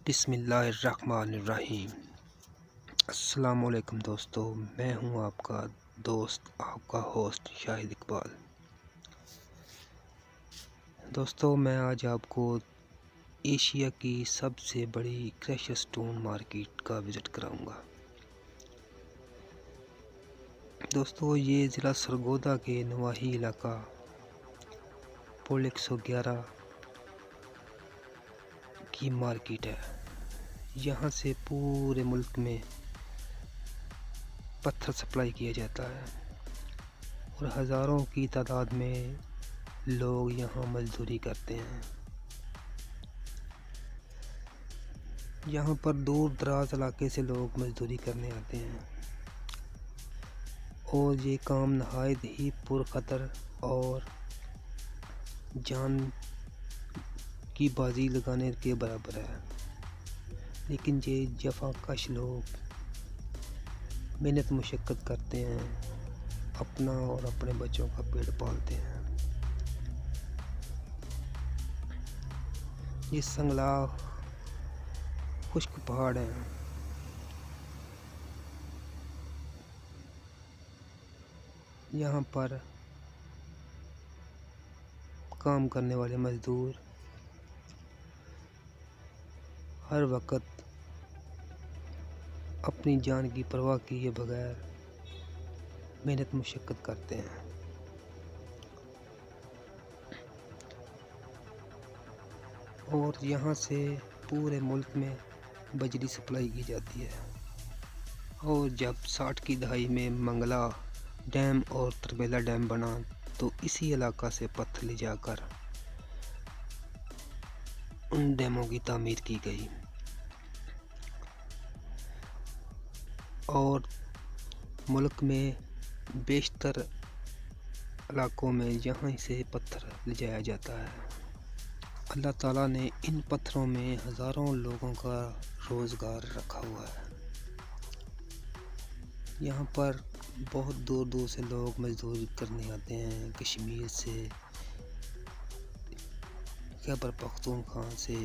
بسم اللہ الرحمن الرحیم۔ السلام علیکم دوستو، میں ہوں آپ کا دوست، آپ کا ہوسٹ شاہد اقبال۔ دوستو، میں آج آپ کو ایشیا کی سب سے بڑی کریشر سٹون مارکیٹ کا وزٹ کراؤں گا۔ دوستو، یہ ضلع سرگودا کے نواحی علاقہ پل 111 کی مارکیٹ ہے۔ یہاں سے پورے ملک میں پتھر سپلائی کیا جاتا ہے اور ہزاروں کی تعداد میں لوگ یہاں مزدوری کرتے ہیں۔ یہاں پر دور دراز علاقے سے لوگ مزدوری کرنے آتے ہیں اور یہ کام نہایت ہی پرخطر اور جان کی بازی لگانے کے برابر ہے، لیکن یہ جفا کش لوگ محنت مشقت کرتے ہیں، اپنا اور اپنے بچوں کا پیٹ پالتے ہیں۔ یہ سنگلا خشک پہاڑ ہیں۔ یہاں پر کام کرنے والے مزدور ہر وقت اپنی جان کی پرواہ کیے بغیر محنت مشقت کرتے ہیں۔ اور یہاں سے پورے ملک میں بجلی سپلائی کی جاتی ہے، اور جب 60 کی دہائی میں منگلا ڈیم اور تربیلا ڈیم بنا تو اسی علاقہ سے پتھر لے جا کر ان ڈیموں کی تعمیر کی گئی، اور ملک میں بیشتر علاقوں میں یہاں سے پتھر لے جایا جاتا ہے۔ اللہ تعالیٰ نے ان پتھروں میں ہزاروں لوگوں کا روزگار رکھا ہوا ہے۔ یہاں پر بہت دور دور سے لوگ مزدوری کرنے آتے ہیں، کشمیر سے، خیبر پختونخوا سے،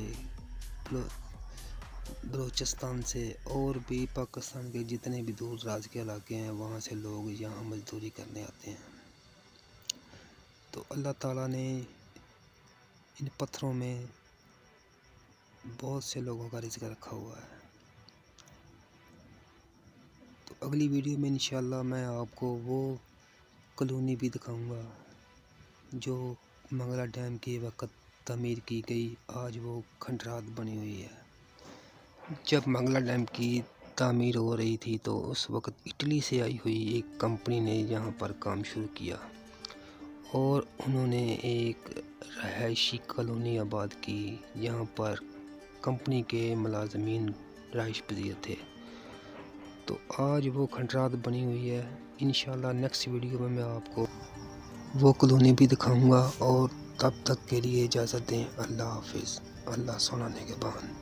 بلوچستان سے، اور بھی پاکستان کے جتنے بھی دور دراز کے علاقے ہیں وہاں سے لوگ یہاں مزدوری کرنے آتے ہیں۔ تو اللہ تعالیٰ نے ان پتھروں میں بہت سے لوگوں کا رزق رکھا ہوا ہے۔ تو اگلی ویڈیو میں انشاءاللہ میں آپ کو وہ کالونی بھی دکھاؤں گا جو منگلا ڈیم کے وقت تعمیر کی گئی، آج وہ کھنڈرات بنی ہوئی ہے۔ جب منگلا ڈیم کی تعمیر ہو رہی تھی تو اس وقت اٹلی سے آئی ہوئی ایک کمپنی نے یہاں پر کام شروع کیا اور انہوں نے ایک رہائشی کالونی آباد کی۔ یہاں پر کمپنی کے ملازمین رہائش پذیر تھے، تو آج وہ کھنڈرات بنی ہوئی ہے۔ انشاءاللہ نیکسٹ ویڈیو میں آپ کو وہ کالونی بھی دکھاؤں گا، اور تب تک کے لیے اجازت دیں۔ اللہ حافظ۔ اللہ سونا نگہبان۔